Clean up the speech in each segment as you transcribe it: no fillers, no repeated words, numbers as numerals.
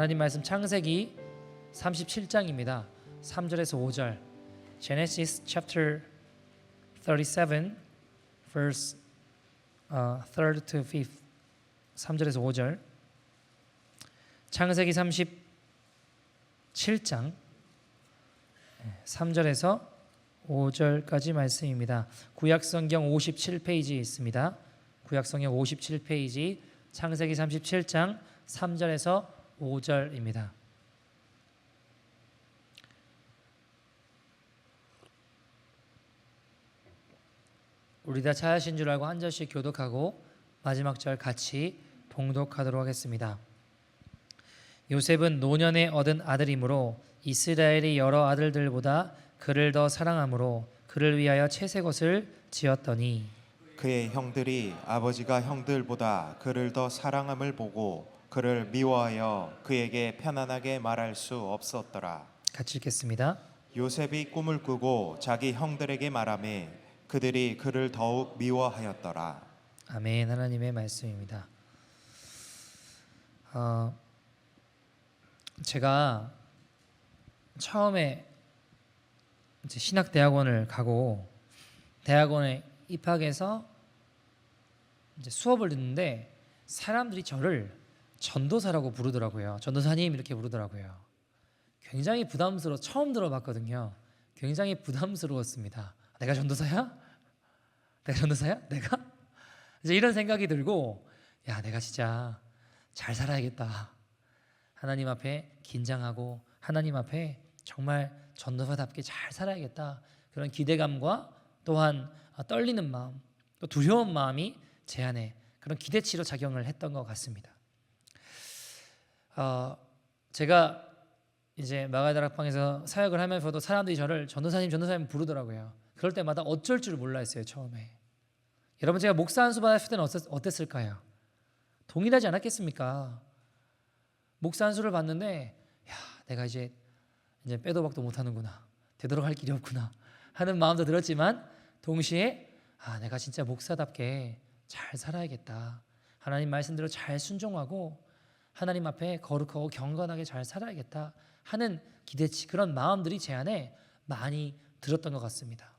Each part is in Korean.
하나님 말씀 창세기 37장입니다. 3절에서 5절. Genesis chapter 37 verse 3rd to 5th. 3절에서 5절. 창세기 37장 3절에서 5절까지 말씀입니다. 구약성경 57페이지에 있습니다. 구약성경 57페이지 창세기 37장 3절에서 5절입니다. 우리 다 찾으신 줄 알고 한 절씩 교독하고 마지막 절 같이 봉독하도록 하겠습니다. 요셉은 노년에 얻은 아들이므로 이스라엘의 여러 아들들보다 그를 더 사랑함으로 그를 위하여 채색옷을 지었더니 그의 형들이 아버지가 형들보다 그를 더 사랑함을 보고 그를 미워하여 그에게 편안하게 말할 수 없었더라. 같이 읽겠습니다. 요셉이 꿈을 꾸고 자기 형들에게 말하매 그들이 그를 더욱 미워하였더라. 아멘. 하나님의 말씀입니다. 제가 처음에 이제 신학대학원을 가고 대학원에 입학해서 이제 수업을 듣는데 사람들이 저를 전도사라고 부르더라고요. 전도사님 이렇게 부르더라고요. 굉장히 부담스러워. 처음 들어봤거든요. 굉장히 부담스러웠습니다. 내가 전도사야? 내가 전도사야? 내가? 이제 이런 생각이 들고 야, 내가 진짜 잘 살아야겠다. 하나님 앞에 긴장하고 하나님 앞에 정말 전도사답게 잘 살아야겠다. 그런 기대감과 또한 떨리는 마음, 또 두려운 마음이 제 안에 그런 기대치로 작용을 했던 것 같습니다. 제가 이제 마가다락방에서 사역을 하면서도 사람들이 저를 전도사님 부르더라고요. 그럴 때마다 어쩔 줄 몰라 했어요. 처음에. 여러분, 제가 목사 한 수 받았을 때는 어땠을까요? 동일하지 않았겠습니까? 목사 한 수를 받는데 야, 내가 이제 빼도 박도 못하는구나, 되도록 할 길이 없구나 하는 마음도 들었지만 동시에 내가 진짜 목사답게 잘 살아야겠다, 하나님 말씀대로 잘 순종하고 하나님 앞에 거룩하고 경건하게 잘 살아야겠다 하는 기대치, 그런 마음들이 제 안에 많이 들었던 것 같습니다.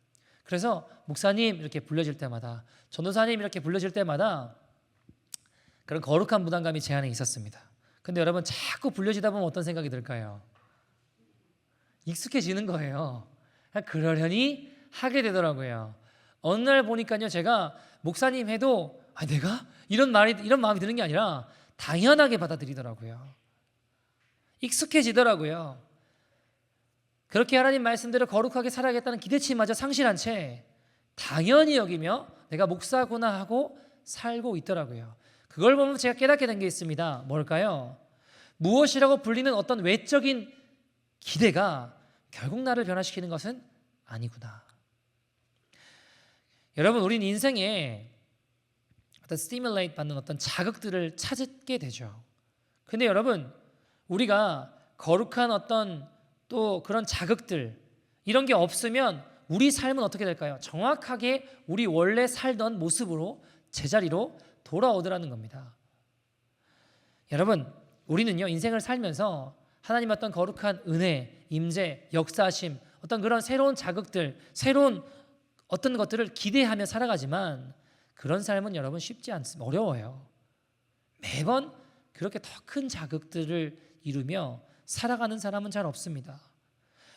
그래서 목사님 이렇게 불려질 때마다, 전도사님 이렇게 불려질 때마다 그런 거룩한 부담감이 제 안에 있었습니다. 근데 여러분, 자꾸 불려지다 보면 어떤 생각이 들까요? 익숙해지는 거예요. 그러려니 하게 되더라고요. 어느 날 보니까요, 제가 목사님 해도 내가 이런 마음이 드는 게 아니라 당연하게 받아들이더라고요. 익숙해지더라고요. 그렇게 하나님 말씀대로 거룩하게 살아야겠다는 기대치마저 상실한 채 당연히 여기며 내가 목사구나 하고 살고 있더라고요. 그걸 보면 제가 깨닫게 된 게 있습니다. 뭘까요? 무엇이라고 불리는 어떤 외적인 기대가 결국 나를 변화시키는 것은 아니구나. 여러분, 우린 인생에 어떤 스티뮬레이트 받는 어떤 자극들을 찾게 되죠. 근데 여러분, 우리가 거룩한 어떤 또 그런 자극들, 이런 게 없으면 우리 삶은 어떻게 될까요? 정확하게 우리 원래 살던 모습으로, 제자리로 돌아오더라는 겁니다. 여러분, 우리는요, 인생을 살면서 하나님의 어떤 거룩한 은혜, 임재, 역사하심, 어떤 그런 새로운 자극들, 새로운 어떤 것들을 기대하며 살아가지만 그런 삶은 여러분 쉽지 않습니다. 어려워요. 매번 그렇게 더 큰 자극들을 이루며 살아가는 사람은 잘 없습니다.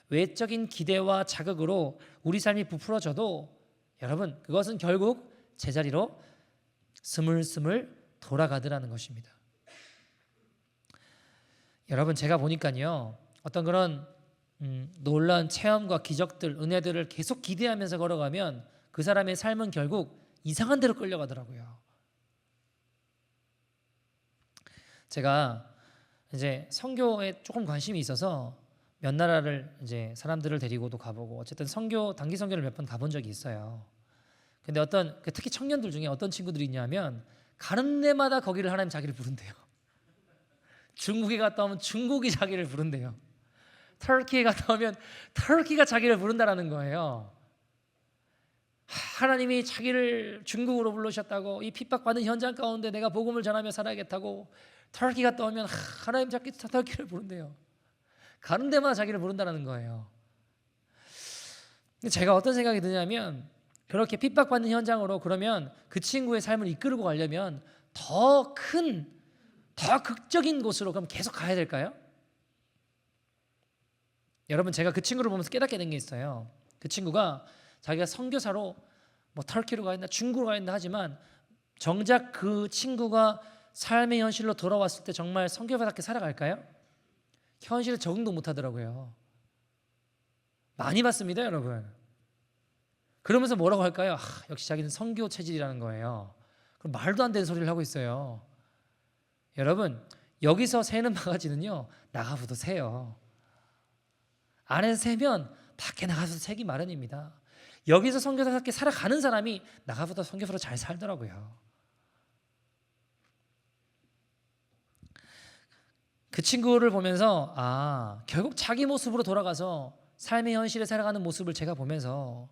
외적인 기대와 자극으로 우리 삶이 부풀어져도 여러분, 그것은 결국 제자리로 스물스물 돌아가더라는 것입니다. 여러분, 제가 보니까요, 어떤 그런 놀라운 체험과 기적들, 은혜들을 계속 기대하면서 걸어가면 그 사람의 삶은 결국 이상한 데로 끌려가더라고요. 제가 이제 선교에 조금 관심이 있어서 몇 나라를 이제 사람들을 데리고도 가보고 어쨌든 단기 선교를 몇 번 가본 적이 있어요. 근데 특히 청년들 중에 어떤 친구들이 있냐면 가는 데마다 거기를 하나님 자기를 부른대요. 중국에 갔다 오면 중국이 자기를 부른대요. 터키에 갔다 오면 터키가 자기를 부른다라는 거예요. 하나님이 자기를 중국으로 부르셨다고, 이 핍박받는 현장 가운데 내가 복음을 전하며 살아야겠다고 터키가 떠오면 하나님 자꾸 터키를 부른대요. 가는 데마다 자기를 부른다는 거예요. 근데 제가 어떤 생각이 드냐면, 그렇게 핍박받는 현장으로 그러면 그 친구의 삶을 이끌고 가려면 더 극적인 곳으로 그럼 계속 가야 될까요? 여러분, 제가 그 친구를 보면서 깨닫게 된 게 있어요. 그 친구가 자기가 선교사로 뭐 터키로 가 있나 중국으로 가 있나 하지만 정작 그 친구가 삶의 현실로 돌아왔을 때 정말 선교사답게 살아갈까요? 현실에 적응도 못하더라고요. 많이 봤습니다, 여러분. 그러면서 뭐라고 할까요? 역시 자기는 선교 체질이라는 거예요. 그럼 말도 안 되는 소리를 하고 있어요. 여러분, 여기서 새는 바가지는요, 나가서도 새요. 안에서 새면 밖에 나가서 새기 마련입니다. 여기서 선교사답게 살아가는 사람이 나가보다 선교사로 잘 살더라고요. 그 친구를 보면서 결국 자기 모습으로 돌아가서 삶의 현실에 살아가는 모습을 제가 보면서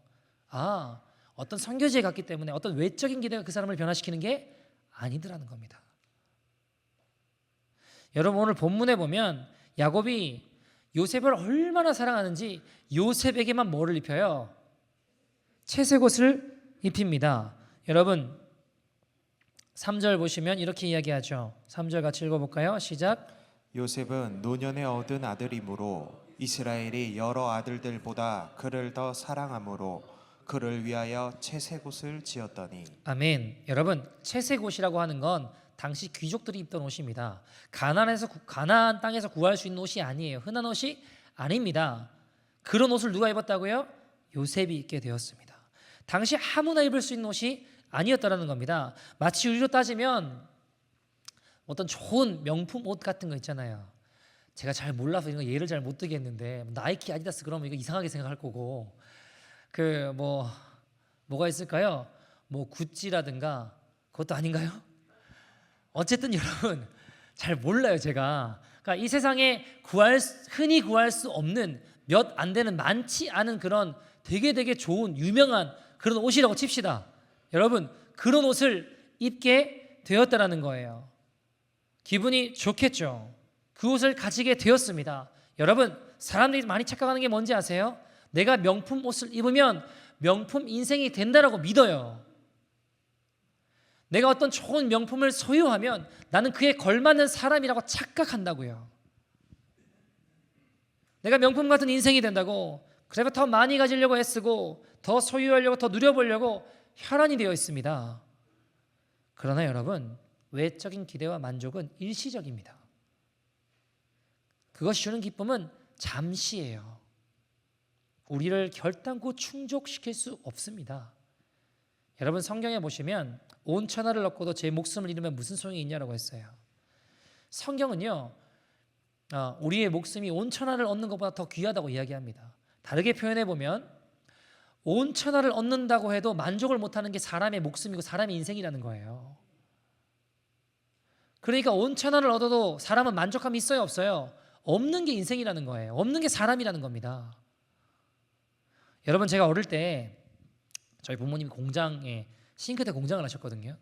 어떤 선교지에 갔기 때문에 어떤 외적인 기대가 그 사람을 변화시키는 게 아니더라는 겁니다. 여러분, 오늘 본문에 보면 야곱이 요셉을 얼마나 사랑하는지 요셉에게만 뭐를 입혀요? 채색옷을 입힙니다. 여러분, 3절 보시면 이렇게 이야기하죠. 3절 같이 읽어볼까요? 시작. 요셉은 노년에 얻은 아들이므로 이스라엘이 여러 아들들보다 그를 더 사랑함으로 그를 위하여 채색옷을 지었더니. 아멘. 여러분, 채색옷이라고 하는 건 당시 귀족들이 입던 옷입니다. 가나안 땅에서 구할 수 있는 옷이 아니에요. 흔한 옷이 아닙니다. 그런 옷을 누가 입었다고요? 요셉이 입게 되었습니다. 당시 아무나 입을 수 있는 옷이 아니었다라는 겁니다. 마치 우리로 따지면 어떤 좋은 명품 옷 같은 거 있잖아요. 제가 잘 몰라서 이런 거 예를 잘 못 들겠는데, 나이키, 아디다스 그러면 이거 이상하게 생각할 거고, 뭐가 있을까요? 뭐 구찌라든가 그것도 아닌가요? 어쨌든 여러분, 잘 몰라요 제가. 그러니까 이 세상에 흔히 구할 수 없는, 몇 안 되는, 많지 않은 그런 되게 좋은 유명한 그런 옷이라고 칩시다. 여러분, 그런 옷을 입게 되었다라는 거예요. 기분이 좋겠죠. 그 옷을 가지게 되었습니다. 여러분, 사람들이 많이 착각하는 게 뭔지 아세요? 내가 명품 옷을 입으면 명품 인생이 된다라고 믿어요. 내가 어떤 좋은 명품을 소유하면 나는 그에 걸맞는 사람이라고 착각한다고요. 내가 명품 같은 인생이 된다고, 그래서 더 많이 가지려고 애쓰고 더 소유하려고, 더 누려보려고 혈안이 되어 있습니다. 그러나 여러분, 외적인 기대와 만족은 일시적입니다. 그것이 주는 기쁨은 잠시예요. 우리를 결단코 충족시킬 수 없습니다. 여러분, 성경에 보시면 온 천하를 얻고도 제 목숨을 잃으면 무슨 소용이 있냐라고 했어요. 성경은요, 우리의 목숨이 온 천하를 얻는 것보다 더 귀하다고 이야기합니다. 다르게 표현해 보면 온 천하를 얻는다고 해도 만족을 못하는 게 사람의 목숨이고 사람의 인생이라는 거예요. 그러니까 온 천하를 얻어도 사람은 만족함이 있어요, 없어요? 없는 게 인생이라는 거예요. 없는 게 사람이라는 겁니다. 여러분, 제가 어릴 때 저희 부모님이 공장에 싱크대 공장을 하셨거든요.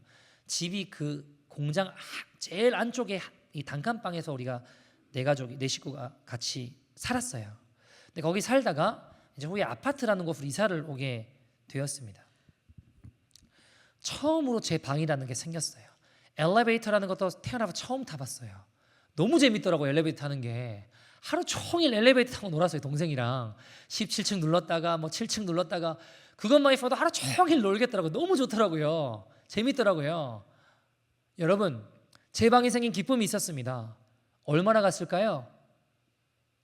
집이 그 공장 제일 안쪽에 이 단칸방에서 우리가 네 식구가 같이 살았어요. 근데 거기 살다가 이제 후에 아파트라는 곳으로 이사를 오게 되었습니다. 처음으로 제 방이라는 게 생겼어요. 엘리베이터라는 것도 태어나서 처음 타봤어요. 너무 재밌더라고요, 엘리베이터 타는 게. 하루 종일 엘리베이터 타고 놀았어요, 동생이랑. 17층 눌렀다가 7층 눌렀다가 그것만 있어도 하루 종일 놀겠더라고요. 너무 좋더라고요. 재밌더라고요. 여러분, 제 방에 생긴 기쁨이 있었습니다. 얼마나 갔을까요?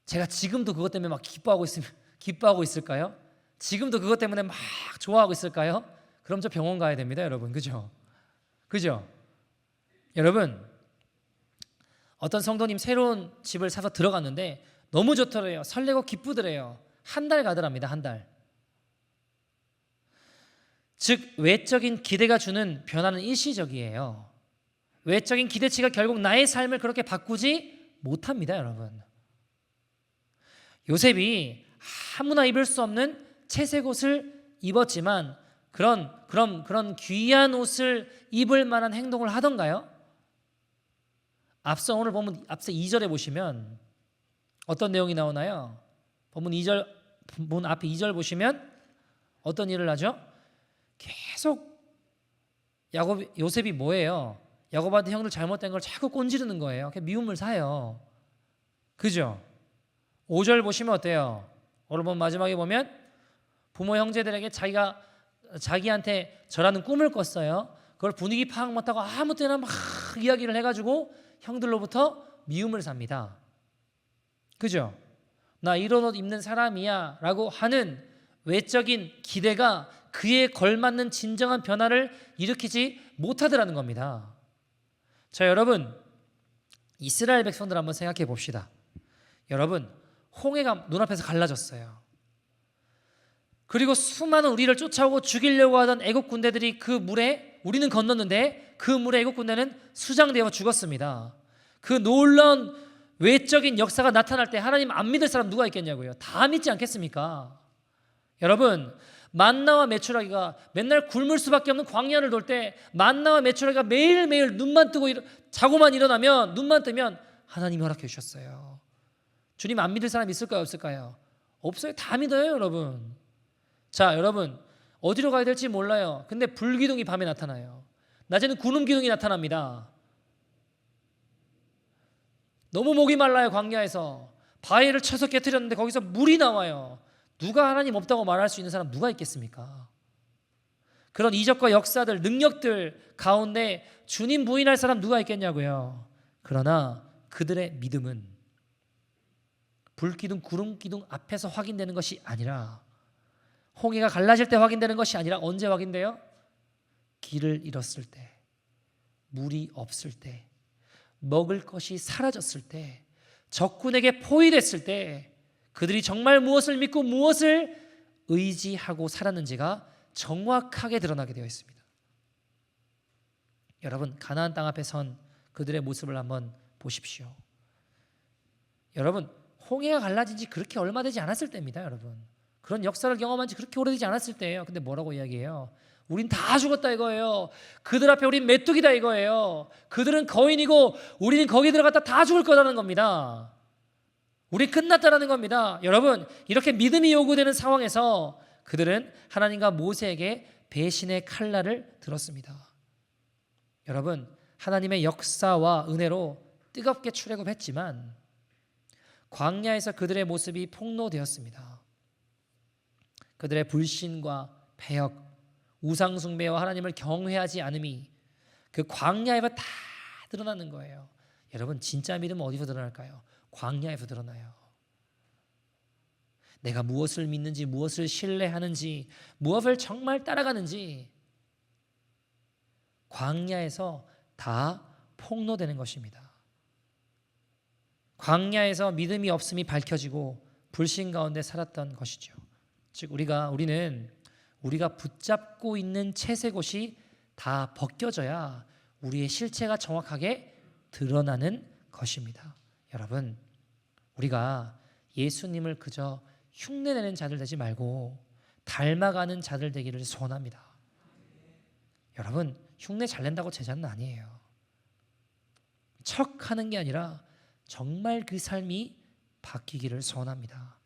제가 지금도 그것 때문에 막 기뻐하고 있을까요? 지금도 그것 때문에 막 좋아하고 있을까요? 그럼 저 병원 가야 됩니다, 여러분. 그죠? 여러분, 어떤 성도님 새로운 집을 사서 들어갔는데 너무 좋더래요. 설레고 기쁘더래요. 한 달 가더랍니다. 한 달. 즉, 외적인 기대가 주는 변화는 일시적이에요. 외적인 기대치가 결국 나의 삶을 그렇게 바꾸지 못합니다, 여러분. 요셉이 아무나 입을 수 없는 채색 옷을 입었지만 그런 귀한 옷을 입을 만한 행동을 하던가요? 오늘 보면 앞서 2절에 보시면 어떤 내용이 나오나요? 본 앞에 2절 보시면 어떤 일을 하죠? 계속 요셉이 뭐예요? 야곱한테 형들 잘못된 걸 자꾸 꼰지르는 거예요. 미움을 사요. 그죠? 5절 보시면 어때요? 오늘 보면 마지막에 보면 부모 형제들에게 자기한테 저라는 꿈을 꿨어요. 그걸 분위기 파악 못하고 아무 때나 막 이야기를 해가지고 형들로부터 미움을 삽니다. 그죠? 나 이런 옷 입는 사람이야 라고 하는 외적인 기대가 그에 걸맞는 진정한 변화를 일으키지 못하더라는 겁니다. 자, 여러분, 이스라엘 백성들 한번 생각해 봅시다. 여러분, 홍해가 눈앞에서 갈라졌어요. 그리고 수많은 우리를 쫓아오고 죽이려고 하던 애국 군대들이 그 물에 우리는 건넜는데 그 물에 애국 군대는 수장되어 죽었습니다. 그 놀라운 외적인 역사가 나타날 때 하나님 안 믿을 사람 누가 있겠냐고요. 다 믿지 않겠습니까? 여러분, 만나와 메추라기가 맨날 굶을 수밖에 없는 광야를 돌 때 만나와 메추라기가 매일매일 눈만 뜨고 자고만 일어나면 눈만 뜨면 하나님이 허락해 주셨어요. 주님 안 믿을 사람 있을까요? 없을까요? 없어요. 다 믿어요, 여러분. 자, 여러분, 어디로 가야 될지 몰라요. 근데 불기둥이 밤에 나타나요. 낮에는 구름 기둥이 나타납니다. 너무 목이 말라요. 광야에서 바위를 쳐서 깨트렸는데 거기서 물이 나와요. 누가 하나님 없다고 말할 수 있는 사람 누가 있겠습니까? 그런 이적과 역사들, 능력들 가운데 주님 부인할 사람 누가 있겠냐고요. 그러나 그들의 믿음은 불기둥, 구름기둥 앞에서 확인되는 것이 아니라 홍해가 갈라질 때 확인되는 것이 아니라 언제 확인돼요? 길을 잃었을 때, 물이 없을 때, 먹을 것이 사라졌을 때, 적군에게 포위됐을 때 그들이 정말 무엇을 믿고 무엇을 의지하고 살았는지가 정확하게 드러나게 되어 있습니다. 여러분, 가나안 땅 앞에 선 그들의 모습을 한번 보십시오. 여러분, 홍해가 갈라진 지 그렇게 얼마 되지 않았을 때입니다. 여러분, 그런 역사를 경험한 지 그렇게 오래되지 않았을 때예요. 근데 뭐라고 이야기해요? 우린 다 죽었다 이거예요. 그들 앞에 우린 메뚜기다 이거예요. 그들은 거인이고 우리는 거기 들어갔다 다 죽을 거라는 겁니다. 우리 끝났다라는 겁니다. 여러분, 이렇게 믿음이 요구되는 상황에서 그들은 하나님과 모세에게 배신의 칼날을 들었습니다. 여러분, 하나님의 역사와 은혜로 뜨겁게 출애굽했지만 광야에서 그들의 모습이 폭로되었습니다. 그들의 불신과 패역, 우상숭배와 하나님을 경외하지 않음이 그 광야에서 다 드러나는 거예요. 여러분, 진짜 믿음은 어디서 드러날까요? 광야에서 드러나요. 내가 무엇을 믿는지, 무엇을 신뢰하는지, 무엇을 정말 따라가는지 광야에서 다 폭로되는 것입니다. 광야에서 믿음이 없음이 밝혀지고 불신 가운데 살았던 것이죠. 즉 우리는 우리가 붙잡고 있는 채색옷이 다 벗겨져야 우리의 실체가 정확하게 드러나는 것입니다. 여러분, 우리가 예수님을 그저 흉내내는 자들 되지 말고 닮아가는 자들 되기를 소원합니다. 여러분, 흉내 잘 낸다고 제자는 아니에요. 척하는 게 아니라 정말 그 삶이 바뀌기를 소원합니다.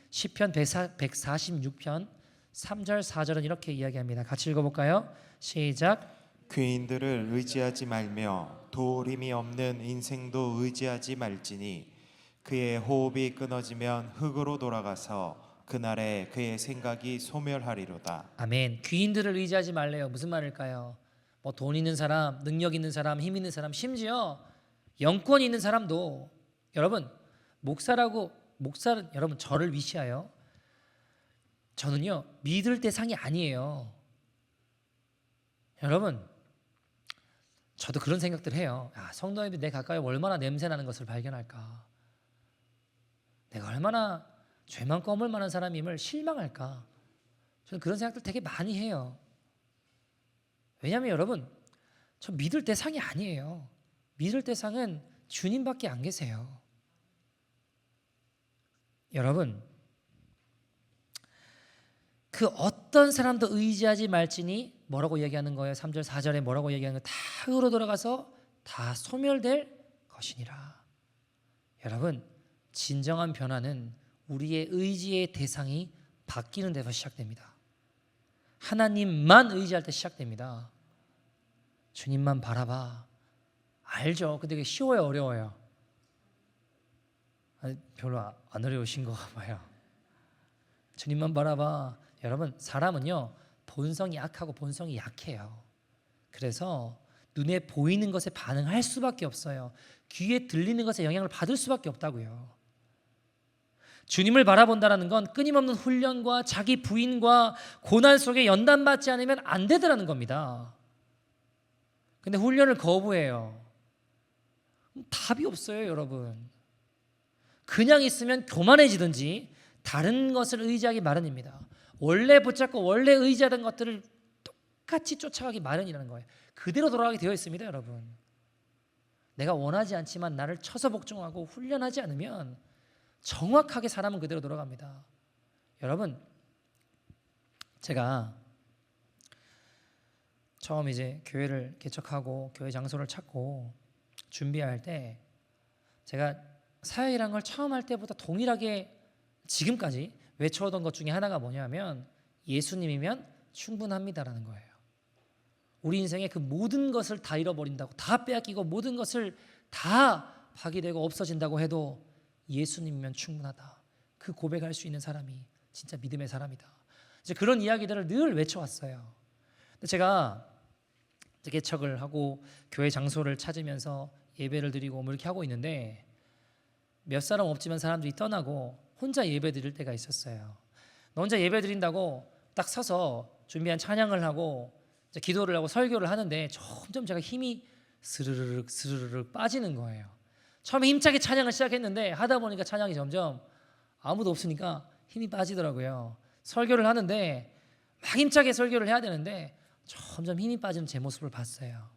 시편 146편 3절 4절은 이렇게 이야기합니다. 같이 읽어볼까요? 시작. 귀인들을 의지하지 말며 도림이 없는 인생도 의지하지 말지니 그의 호흡이 끊어지면 흙으로 돌아가서 그날에 그의 생각이 소멸하리로다. 아멘. 귀인들을 의지하지 말래요. 무슨 말일까요? 뭐 돈 있는 사람, 능력 있는 사람, 힘 있는 사람, 심지어 영권 있는 사람도 여러분 목사는 여러분 저를 위시하여 저는요 믿을 대상이 아니에요. 여러분, 저도 그런 생각들 해요. 성도님이 내 가까이 얼마나 냄새나는 것을 발견할까? 내가 얼마나 죄만 껌을 만한 사람임을 실망할까? 저는 그런 생각들 되게 많이 해요. 왜냐하면 여러분, 저 믿을 대상이 아니에요. 믿을 대상은 주님밖에 안 계세요. 여러분, 그 어떤 사람도 의지하지 말지니 뭐라고 얘기하는 거예요? 3절 4절에 뭐라고 얘기하는 거예요? 다 흙으로 돌아가서 다 소멸될 것이니라. 여러분, 진정한 변화는 우리의 의지의 대상이 바뀌는 데서 시작됩니다. 하나님만 의지할 때 시작됩니다. 주님만 바라봐. 알죠? 근데 그게 쉬워요, 어려워요? 별로 안 어려우신 거 봐요. 주님만 바라봐. 여러분, 사람은요 본성이 악하고 본성이 약해요. 그래서 눈에 보이는 것에 반응할 수밖에 없어요. 귀에 들리는 것에 영향을 받을 수밖에 없다고요. 주님을 바라본다는 건 끊임없는 훈련과 자기 부인과 고난 속에 연단받지 않으면 안 되더라는 겁니다. 근데 훈련을 거부해요. 답이 없어요, 여러분. 그냥 있으면 교만해지든지 다른 것을 의지하기 마련입니다. 원래 붙잡고 원래 의지하던 것들을 똑같이 쫓아가기 마련이라는 거예요. 그대로 돌아가게 되어 있습니다, 여러분. 내가 원하지 않지만 나를 쳐서 복종하고 훈련하지 않으면 정확하게 사람은 그대로 돌아갑니다. 여러분, 제가 처음 이제 교회를 개척하고 교회 장소를 찾고 준비할 때 제가 사역이란 걸 처음 할 때보다 동일하게 지금까지 외쳐오던 것 중에 하나가 뭐냐면 예수님이면 충분합니다라는 거예요. 우리 인생의 그 모든 것을 다 잃어버린다고, 다 빼앗기고 모든 것을 다 파괴되고 없어진다고 해도 예수님이면 충분하다. 그 고백할 수 있는 사람이 진짜 믿음의 사람이다. 이제 그런 이야기들을 늘 외쳐왔어요. 근데 제가 개척을 하고 교회 장소를 찾으면서 예배를 드리고 뭐 이렇게 하고 있는데 몇 사람 없지만 사람들이 떠나고 혼자 예배 드릴 때가 있었어요. 혼자 예배 드린다고 딱 서서 준비한 찬양을 하고 이제 기도를 하고 설교를 하는데 점점 제가 힘이 스르르륵 빠지는 거예요. 처음에 힘차게 찬양을 시작했는데 하다 보니까 찬양이 점점 아무도 없으니까 힘이 빠지더라고요. 설교를 하는데 막 힘차게 설교를 해야 되는데 점점 힘이 빠지는 제 모습을 봤어요.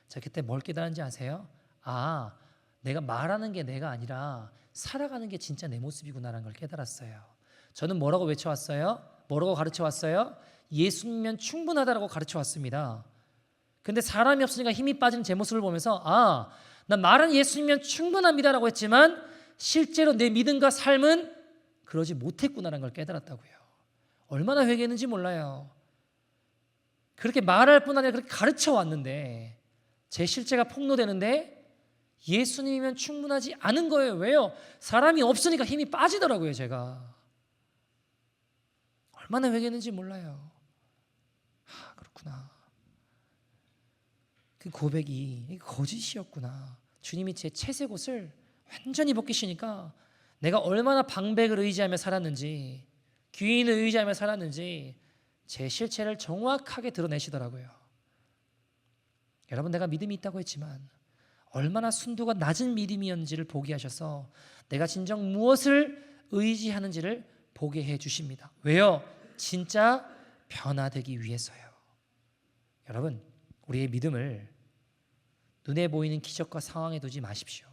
제가 그때 뭘 깨달은지 아세요? 아, 내가 말하는 게 내가 아니라 살아가는 게 진짜 내 모습이구나라는 걸 깨달았어요. 저는 뭐라고 외쳐왔어요? 뭐라고 가르쳐왔어요? 예수님이면 충분하다라고 가르쳐왔습니다. 근데 사람이 없으니까 힘이 빠지는 제 모습을 보면서 아, 난 말은 예수님이면 충분합니다라고 했지만 실제로 내 믿음과 삶은 그러지 못했구나라는 걸 깨달았다고요. 얼마나 회개했는지 몰라요. 그렇게 말할 뿐 아니라 그렇게 가르쳐 왔는데 제 실제가 폭로되는데 예수님이면 충분하지 않은 거예요. 왜요? 사람이 없으니까 힘이 빠지더라고요. 제가 얼마나 회개했는지 몰라요. 그렇구나. 그 고백이 거짓이었구나. 주님이 제 채색옷을 완전히 벗기시니까 내가 얼마나 방백을 의지하며 살았는지, 귀인을 의지하며 살았는지 제 실체를 정확하게 드러내시더라고요. 여러분, 내가 믿음이 있다고 했지만 얼마나 순도가 낮은 믿음이었는지를 보게 하셔서 내가 진정 무엇을 의지하는지를 보게 해 주십니다. 왜요? 진짜 변화되기 위해서요. 여러분, 우리의 믿음을 눈에 보이는 기적과 상황에 두지 마십시오.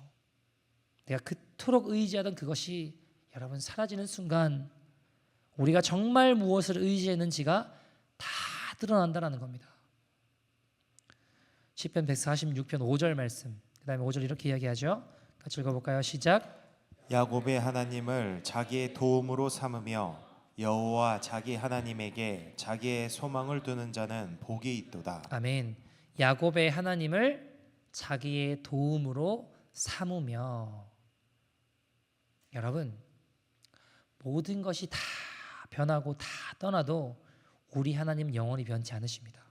내가 그토록 의지하던 그것이 여러분 사라지는 순간 우리가 정말 무엇을 의지했는지가 다 드러난다는 겁니다. 시편 146편 5절 말씀, 그 다음에 5절 이렇게 이야기하죠. 같이 읽어볼까요? 시작. 야곱의 하나님을 자기의 도움으로 삼으며 여호와 자기 하나님에게 자기의 소망을 두는 자는 복이 있도다. 아멘. 야곱의 하나님을 자기의 도움으로 삼으며. 여러분, 모든 것이 다 변하고 다 떠나도 우리 하나님은 영원히 변치 않으십니다.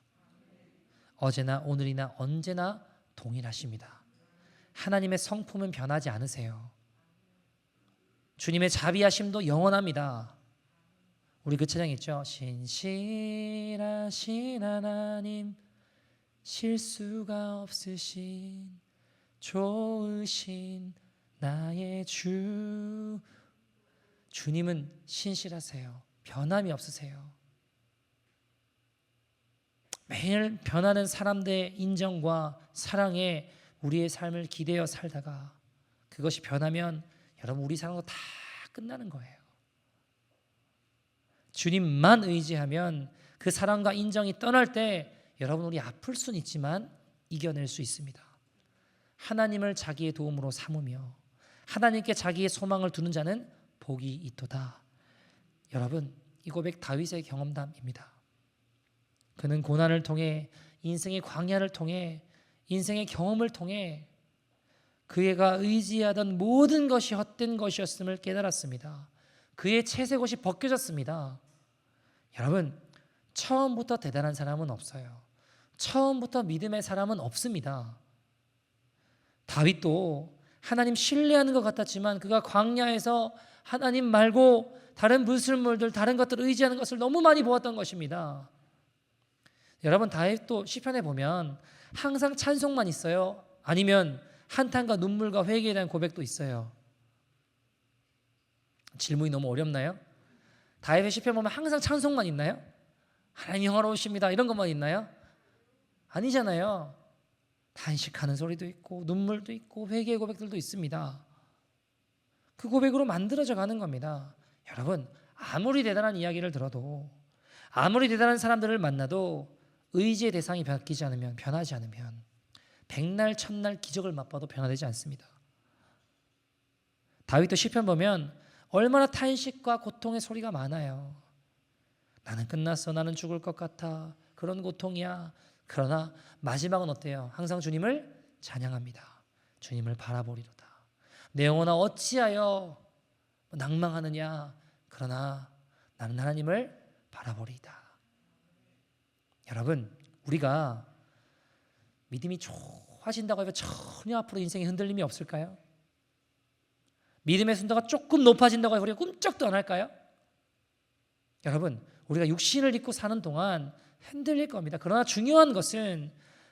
어제나 오늘이나 언제나 동일하십니다. 하나님의 성품은 변하지 않으세요. 주님의 자비하심도 영원합니다. 우리 그 찬양 있죠? 신실하신 하나님, 실수가 없으신 좋으신 나의 주. 주님은 신실하세요. 변함이 없으세요. 매일 변하는 사람들의 인정과 사랑에 우리의 삶을 기대어 살다가 그것이 변하면 여러분 우리 사랑도 다 끝나는 거예요. 주님만 의지하면 그 사랑과 인정이 떠날 때 여러분 우리 아플 수는 있지만 이겨낼 수 있습니다. 하나님을 자기의 도움으로 삼으며 하나님께 자기의 소망을 두는 자는 복이 있도다. 여러분 이 고백 다윗의 경험담입니다. 그는 고난을 통해 인생의 광야를 통해 인생의 경험을 통해 그가 의지하던 모든 것이 헛된 것이었음을 깨달았습니다. 그의 채색옷이 벗겨졌습니다. 여러분 처음부터 대단한 사람은 없어요. 처음부터 믿음의 사람은 없습니다. 다윗도 하나님 신뢰하는 것 같았지만 그가 광야에서 하나님 말고 다른 물술물들 다른 것들을 의지하는 것을 너무 많이 보았던 것입니다. 여러분 다윗도 시편에 보면 항상 찬송만 있어요? 아니면 한탄과 눈물과 회개에 대한 고백도 있어요? 질문이 너무 어렵나요? 다윗의 시편 보면 항상 찬송만 있나요? 하나님 영화로우십니다 이런 것만 있나요? 아니잖아요. 탄식하는 소리도 있고 눈물도 있고 회개의 고백들도 있습니다. 그 고백으로 만들어져 가는 겁니다. 여러분 아무리 대단한 이야기를 들어도 아무리 대단한 사람들을 만나도 의지의 대상이 바뀌지 않으면 변하지 않으면 백날 천날 기적을 맛봐도 변화되지 않습니다. 다윗도 시편 보면 얼마나 탄식과 고통의 소리가 많아요. 나는 끝났어. 나는 죽을 것 같아. 그런 고통이야. 그러나 마지막은 어때요? 항상 주님을 찬양합니다. 주님을 바라보리로다. 내 영혼아 어찌하여 낭망하느냐. 그러나 나는 하나님을 바라보리이다. 여러분 우리가 믿음이 좋아진다고 해서 전혀 앞으로 인생에 흔들림이 없을까요? 믿음의 순도가 조금 높아진다고 해서 우리가 꿈쩍도 안 할까요? 여러분 우리가 육신을 입고 사는 동안 흔들릴 겁니다. 그러나 중요한 것은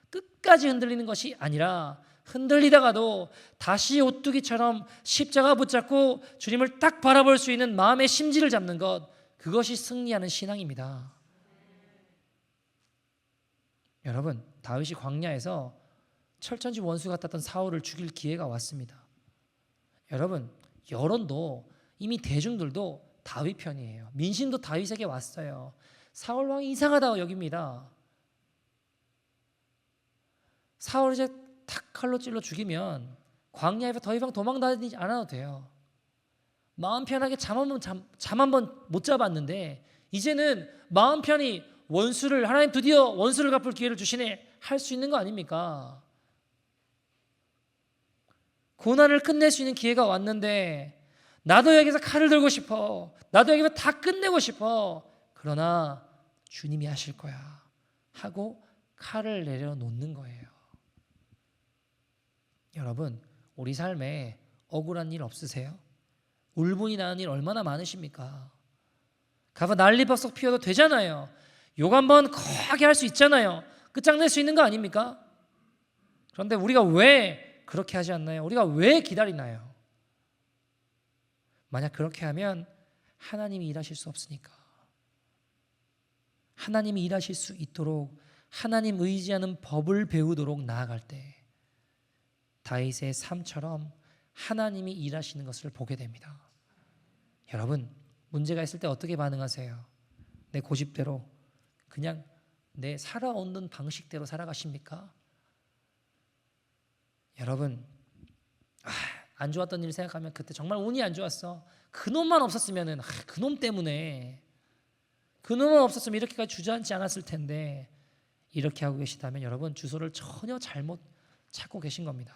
끝까지 흔들리는 것이 아니라 흔들리다가도 다시 오뚜기처럼 십자가 붙잡고 주님을 딱 바라볼 수 있는 마음의 심지를 잡는 것, 그것이 승리하는 신앙입니다. 여러분 다윗이 광야에서 철천지 원수 같았던 사울을 죽일 기회가 왔습니다. 여러분 여론도 이미 대중들도 다윗 편이에요. 민심도 다윗에게 왔어요. 사울 왕이 이상하다고 여깁니다. 사울 이제 탁 칼로 찔러 죽이면 광야에서 더 이상 도망다니지 않아도 돼요. 마음 편하게 잠 한 번 못 잡았는데 이제는 마음 편히 원수를 하나님 드디어 원수를 갚을 기회를 주시네 할 수 있는 거 아닙니까? 고난을 끝낼 수 있는 기회가 왔는데 나도 여기서 칼을 들고 싶어. 나도 여기서 다 끝내고 싶어. 그러나 주님이 하실 거야 하고 칼을 내려놓는 거예요. 여러분 우리 삶에 억울한 일 없으세요? 울분이 나는 일 얼마나 많으십니까? 가서 난리버섯 피워도 되잖아요. 욕 한번 거하게 할 수 있잖아요. 끝장낼 수 있는 거 아닙니까? 그런데 우리가 왜 그렇게 하지 않나요? 우리가 왜 기다리나요? 만약 그렇게 하면 하나님이 일하실 수 없으니까. 하나님이 일하실 수 있도록 하나님 의지하는 법을 배우도록 나아갈 때 다윗의 삶처럼 하나님이 일하시는 것을 보게 됩니다. 여러분 문제가 있을 때 어떻게 반응하세요? 내 고집대로 그냥 내 살아오는 방식대로 살아가십니까? 여러분 안 좋았던 일 생각하면 그때 정말 운이 안 좋았어. 그놈만 없었으면 그놈 때문에 그놈만 없었으면 이렇게까지 주저앉지 않았을 텐데 이렇게 하고 계시다면 여러분 주소를 전혀 잘못 찾고 계신 겁니다.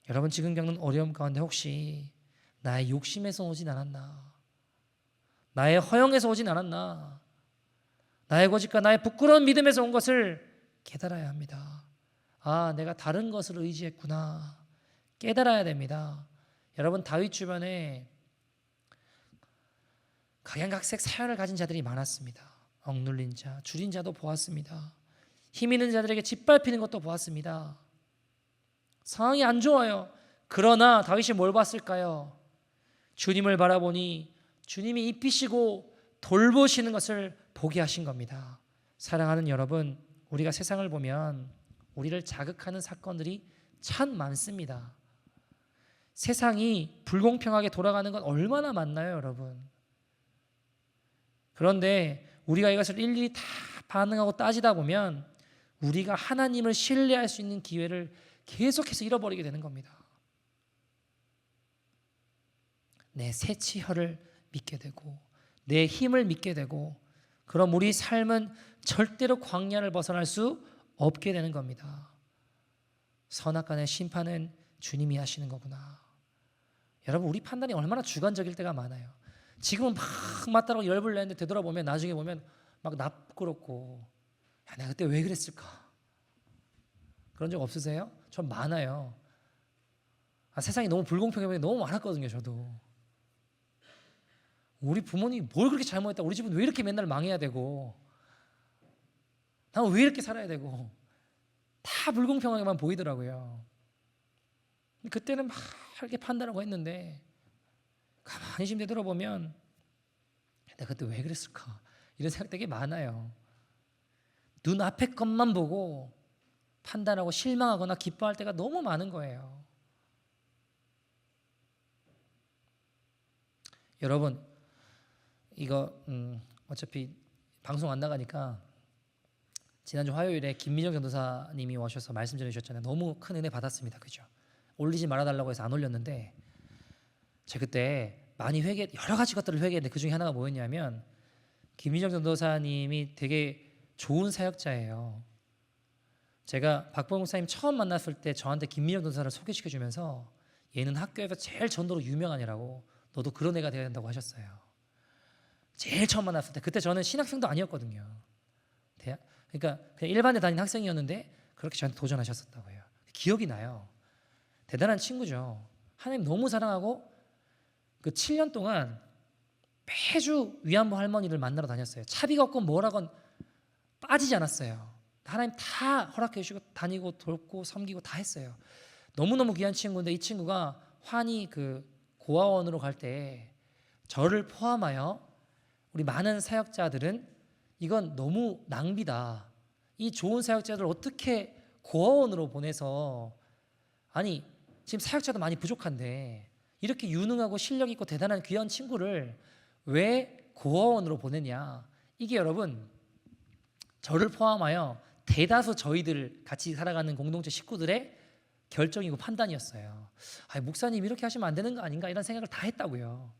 여러분 지금 겪는 어려움 가운데 혹시 나의 욕심에서 오진 않았나? 나의 허영에서 오진 않았나? 나의 고집과 나의 부끄러운 믿음에서 온 것을 깨달아야 합니다. 아, 내가 다른 것을 의지했구나. 깨달아야 됩니다. 여러분 다윗 주변에 각양각색 사연을 가진 자들이 많았습니다. 억눌린 자, 줄인 자도 보았습니다. 힘 있는 자들에게 짓밟히는 것도 보았습니다. 상황이 안 좋아요. 그러나 다윗이 뭘 봤을까요? 주님을 바라보니 주님이 입히시고 돌보시는 것을 보게 하신 겁니다. 사랑하는 여러분, 우리가 세상을 보면 우리를 자극하는 사건들이 참 많습니다. 세상이 불공평하게 돌아가는 건 얼마나 많나요, 여러분? 그런데 우리가 이것을 일일이 다 반응하고 따지다 보면 우리가 하나님을 신뢰할 수 있는 기회를 계속해서 잃어버리게 되는 겁니다. 내 새치혈을 믿게 되고 내 힘을 믿게 되고, 그럼 우리 삶은 절대로 광야를 벗어날 수 없게 되는 겁니다. 선악간의 심판은 주님이 하시는 거구나. 여러분, 우리 판단이 얼마나 주관적일 때가 많아요. 지금은 막 맞다라고 열불 내는데 되돌아보면 나중에 보면 막 납그럽고, 야, 내가 그때 왜 그랬을까? 그런 적 없으세요? 전 많아요. 세상이 너무 불공평해 너무 많았거든요. 저도. 우리 부모님이 뭘 그렇게 잘못했다, 우리 집은 왜 이렇게 맨날 망해야 되고, 나는 왜 이렇게 살아야 되고, 다 불공평하게만 보이더라고요. 그때는 막 이렇게 판단하고 했는데 가만히 좀 되돌아보면 내가 그때 왜 그랬을까, 이런 생각 되게 많아요. 눈앞의 것만 보고 판단하고 실망하거나 기뻐할 때가 너무 많은 거예요. 여러분, 이거 어차피 방송 안 나가니까 지난주 화요일에 김민정 전도사님이 오셔서 말씀 전해주셨잖아요. 너무 큰 은혜 받았습니다. 그죠? 올리지 말아달라고 해서 안 올렸는데, 제가 그때 많이 여러 가지 것들을 회개했는데 그 중에 하나가 뭐였냐면, 김민정 전도사님이 되게 좋은 사역자예요. 제가 박봉 목사님 처음 만났을 때 저한테 김민정 전도사를 소개시켜주면서 얘는 학교에서 제일 전도로 유명한 애라고, 너도 그런 애가 되어야 된다고 하셨어요. 제일 처음 만났을 때, 그때 저는 신학생도 아니었거든요. 그러니까 그냥 일반에 다니는 학생이었는데 그렇게 저한테 도전하셨었다고 해요. 기억이 나요. 대단한 친구죠. 하나님 너무 사랑하고 그 7년 동안 매주 위안부 할머니들 만나러 다녔어요. 차비가 없건 뭐라건 빠지지 않았어요. 하나님 다 허락해 주시고 다니고 돕고 섬기고 다 했어요. 너무너무 귀한 친구인데, 이 친구가 환희 그 고아원으로 갈 때 저를 포함하여 우리 많은 사역자들은 이건 너무 낭비다, 이 좋은 사역자들 어떻게 고아원으로 보내서, 아니 지금 사역자도 많이 부족한데 이렇게 유능하고 실력 있고 대단한 귀한 친구를 왜 고아원으로 보내냐, 이게 여러분 저를 포함하여 대다수 저희들 같이 살아가는 공동체 식구들의 결정이고 판단이었어요. 목사님 이렇게 하시면 안 되는 거 아닌가, 이런 생각을 다 했다고요.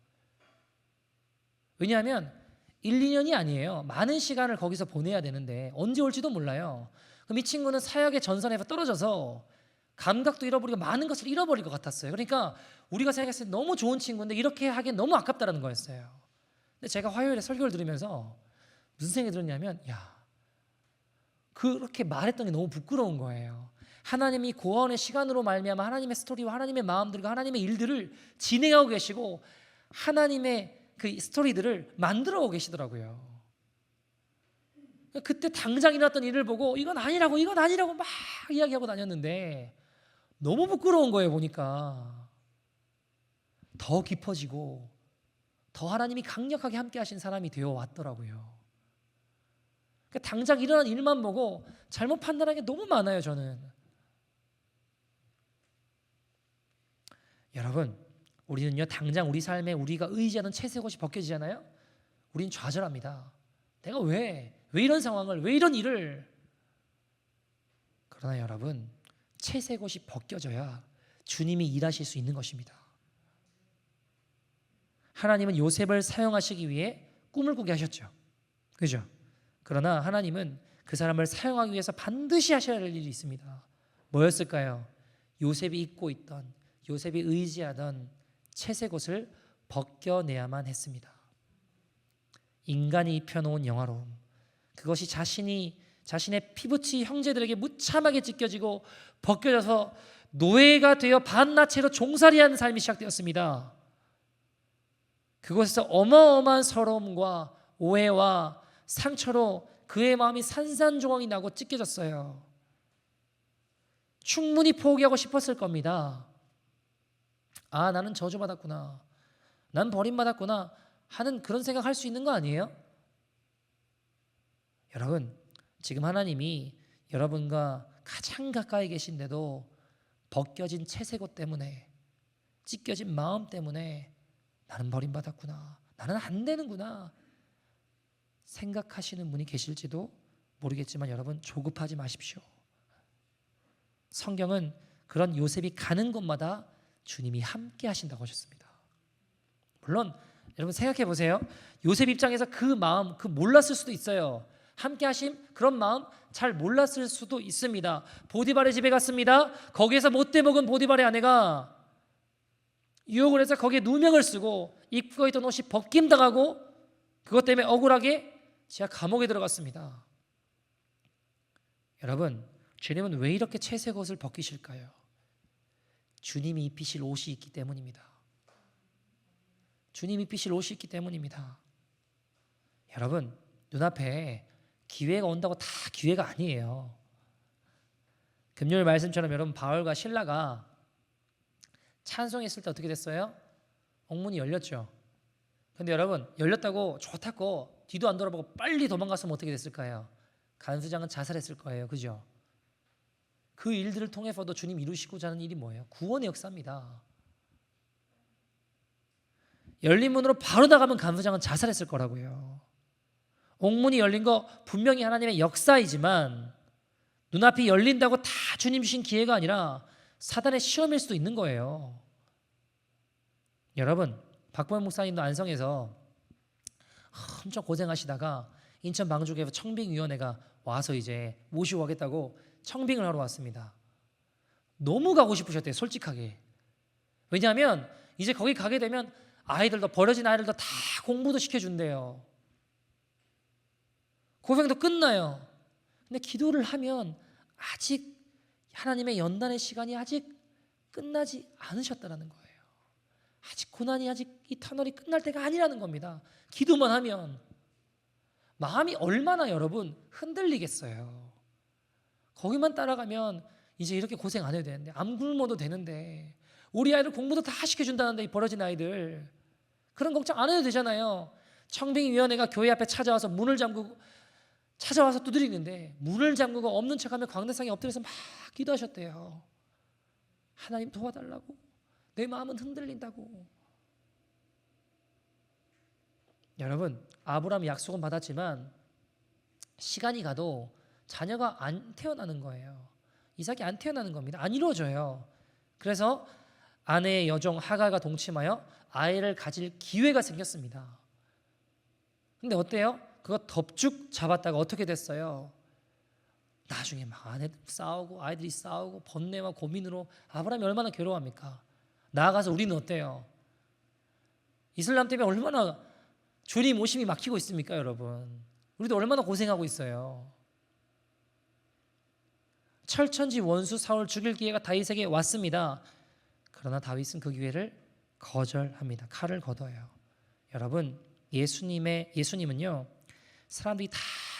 왜냐하면 1, 2년이 아니에요. 많은 시간을 거기서 보내야 되는데 언제 올지도 몰라요. 그럼 이 친구는 사역의 전선에서 떨어져서 감각도 잃어버리고 많은 것을 잃어버릴 것 같았어요. 그러니까 우리가 생각했을 때 너무 좋은 친구인데 이렇게 하기엔 너무 아깝다는 거였어요. 근데 제가 화요일에 설교를 들으면서 무슨 생각이 들었냐면, 그렇게 말했던 게 너무 부끄러운 거예요. 하나님이 고아원의 시간으로 말미암아 하나님의 스토리와 하나님의 마음들과 하나님의 일들을 진행하고 계시고 하나님의 그 스토리들을 만들어오고 계시더라고요. 그때 당장 일어났던 일을 보고 이건 아니라고 막 이야기하고 다녔는데 너무 부끄러운 거예요. 보니까 더 깊어지고 더 하나님이 강력하게 함께 하신 사람이 되어 왔더라고요. 당장 일어난 일만 보고 잘못 판단한 게 너무 많아요. 저는. 여러분, 우리는요 당장 우리 삶에 우리가 의지하는 채색옷이 벗겨지잖아요. 우린 좌절합니다. 내가 왜 이런 상황을, 왜 이런 일을. 그러나 여러분, 채색옷이 벗겨져야 주님이 일하실 수 있는 것입니다. 하나님은 요셉을 사용하시기 위해 꿈을 꾸게 하셨죠. 그죠? 그러나 하나님은 그 사람을 사용하기 위해서 반드시 하셔야 할 일이 있습니다. 뭐였을까요? 요셉이 입고 있던, 요셉이 의지하던 채색옷을 벗겨내야만 했습니다. 인간이 입혀놓은 영화로움, 그것이 자신의 피부치 형제들에게 무참하게 찢겨지고 벗겨져서 노예가 되어 반나체로 종살이하는 삶이 시작되었습니다. 그곳에서 어마어마한 서러움과 오해와 상처로 그의 마음이 산산조각이 나고 찢겨졌어요. 충분히 포기하고 싶었을 겁니다. 나는 저주받았구나, 난 버림받았구나 하는 그런 생각할 수 있는 거 아니에요? 여러분, 지금 하나님이 여러분과 가장 가까이 계신데도 벗겨진 채색옷 때문에, 찢겨진 마음 때문에 나는 버림받았구나, 나는 안 되는구나, 생각하시는 분이 계실지도 모르겠지만 여러분 조급하지 마십시오. 성경은 그런 요셉이 가는 곳마다 주님이 함께 하신다고 하셨습니다. 물론 여러분 생각해 보세요. 요셉 입장에서 그 마음 몰랐을 수도 있어요. 함께 하심 그런 마음 잘 몰랐을 수도 있습니다. 보디발의 집에 갔습니다. 거기에서 못돼 먹은 보디발의 아내가 유혹을 해서 거기에 누명을 쓰고 입고 있던 옷이 벗김당하고 그것 때문에 억울하게 지하 감옥에 들어갔습니다. 여러분 주님은 왜 이렇게 채색 옷을 벗기실까요? 주님이 입히실 옷이 있기 때문입니다. 주님이 입히실 옷이 있기 때문입니다. 여러분 눈앞에 기회가 온다고 다 기회가 아니에요. 금요일 말씀처럼 여러분 바울과 실라가 찬송했을 때 어떻게 됐어요? 옥문이 열렸죠. 근데 여러분 열렸다고 좋다고 뒤도 안 돌아보고 빨리 도망갔으면 어떻게 됐을까요? 간수장은 자살했을 거예요. 그죠? 그 일들을 통해서도 주님 이루시고자 하는 일이 뭐예요? 구원의 역사입니다. 열린 문으로 바로 나가면 간수장은 자살했을 거라고요. 옥문이 열린 거 분명히 하나님의 역사이지만 눈앞이 열린다고 다 주님 주신 기회가 아니라 사단의 시험일 수도 있는 거예요. 여러분 박보영 목사님도 안성에서 엄청 고생하시다가 인천 방주교회 청빙위원회가 와서 이제 모시고 가겠다고 청빙을 하러 왔습니다. 너무 가고 싶으셨대요. 솔직하게. 왜냐하면 이제 거기 가게 되면 아이들도 버려진 아이들도 다 공부도 시켜준대요. 고생도 끝나요. 근데 기도를 하면 아직 하나님의 연단의 시간이 아직 끝나지 않으셨다는 거예요. 아직 고난이 아직 이 터널이 끝날 때가 아니라는 겁니다. 기도만 하면 마음이 얼마나 여러분 흔들리겠어요. 거기만 따라가면 이제 이렇게 고생 안 해도 되는데 암 굶어도 되는데 우리 아이들 공부도 다 시켜준다는데 이 버려진 아이들 그런 걱정 안 해도 되잖아요. 청빙위원회가 교회 앞에 찾아와서 문을 잠그고 찾아와서 두드리는데 문을 잠그고 없는 척하며 광대상에 엎드려서 막 기도하셨대요. 하나님 도와달라고. 내 마음은 흔들린다고. 여러분 아브라함 약속은 받았지만 시간이 가도 자녀가 안 태어나는 거예요. 이삭이 안 태어나는 겁니다. 안 이루어져요. 그래서 아내의 여종 하갈과 동침하여 아이를 가질 기회가 생겼습니다. 근데 어때요? 그거 덥죽 잡았다가 어떻게 됐어요? 나중에 막 아내들 싸우고 아이들이 싸우고 번뇌와 고민으로 아브라함이 얼마나 괴로워합니까? 나아가서 우리는 어때요? 이슬람 때문에 얼마나 주님 오심이 막히고 있습니까, 여러분? 우리도 얼마나 고생하고 있어요. 철천지 원수 사울 죽일 기회가 다윗에게 왔습니다. 그러나 다윗은 그 기회를 거절합니다. 칼을 걷어요. 여러분, 예수님은요, 사람들이 다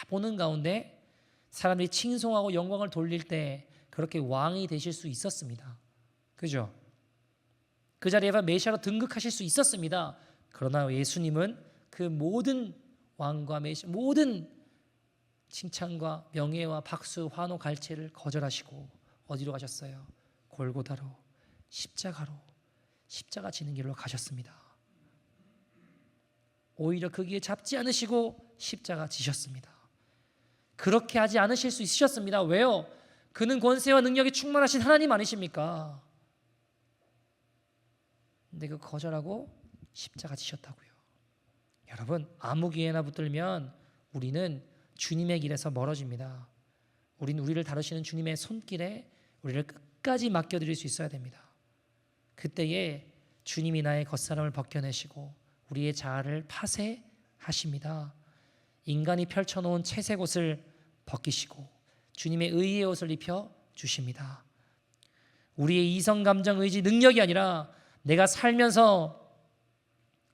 보는 가운데 사람들이 칭송하고 영광을 돌릴 때 그렇게 왕이 되실 수 있었습니다. 그죠? 그 자리에 메시아로 등극하실 수 있었습니다. 그러나 예수님은 그 모든 왕과 메시아, 모든 칭찬과 명예와 박수, 환호, 갈채를 거절하시고 어디로 가셨어요? 골고다로, 십자가로, 십자가 지는 길로 가셨습니다. 오히려 그 길에 잡지 않으시고 십자가 지셨습니다. 그렇게 하지 않으실 수 있으셨습니다. 왜요? 그는 권세와 능력이 충만하신 하나님 아니십니까? 근데 그 거절하고 십자가 지셨다고요. 여러분, 아무 기회나 붙들면 우리는 주님의 길에서 멀어집니다. 우리는 우리를 다루시는 주님의 손길에 우리를 끝까지 맡겨드릴 수 있어야 됩니다. 그때에 주님이 나의 겉사람을 벗겨내시고 우리의 자아를 파쇄하십니다. 인간이 펼쳐놓은 채색 옷을 벗기시고 주님의 의의 옷을 입혀 주십니다. 우리의 이성, 감정, 의지, 능력이 아니라 내가 살면서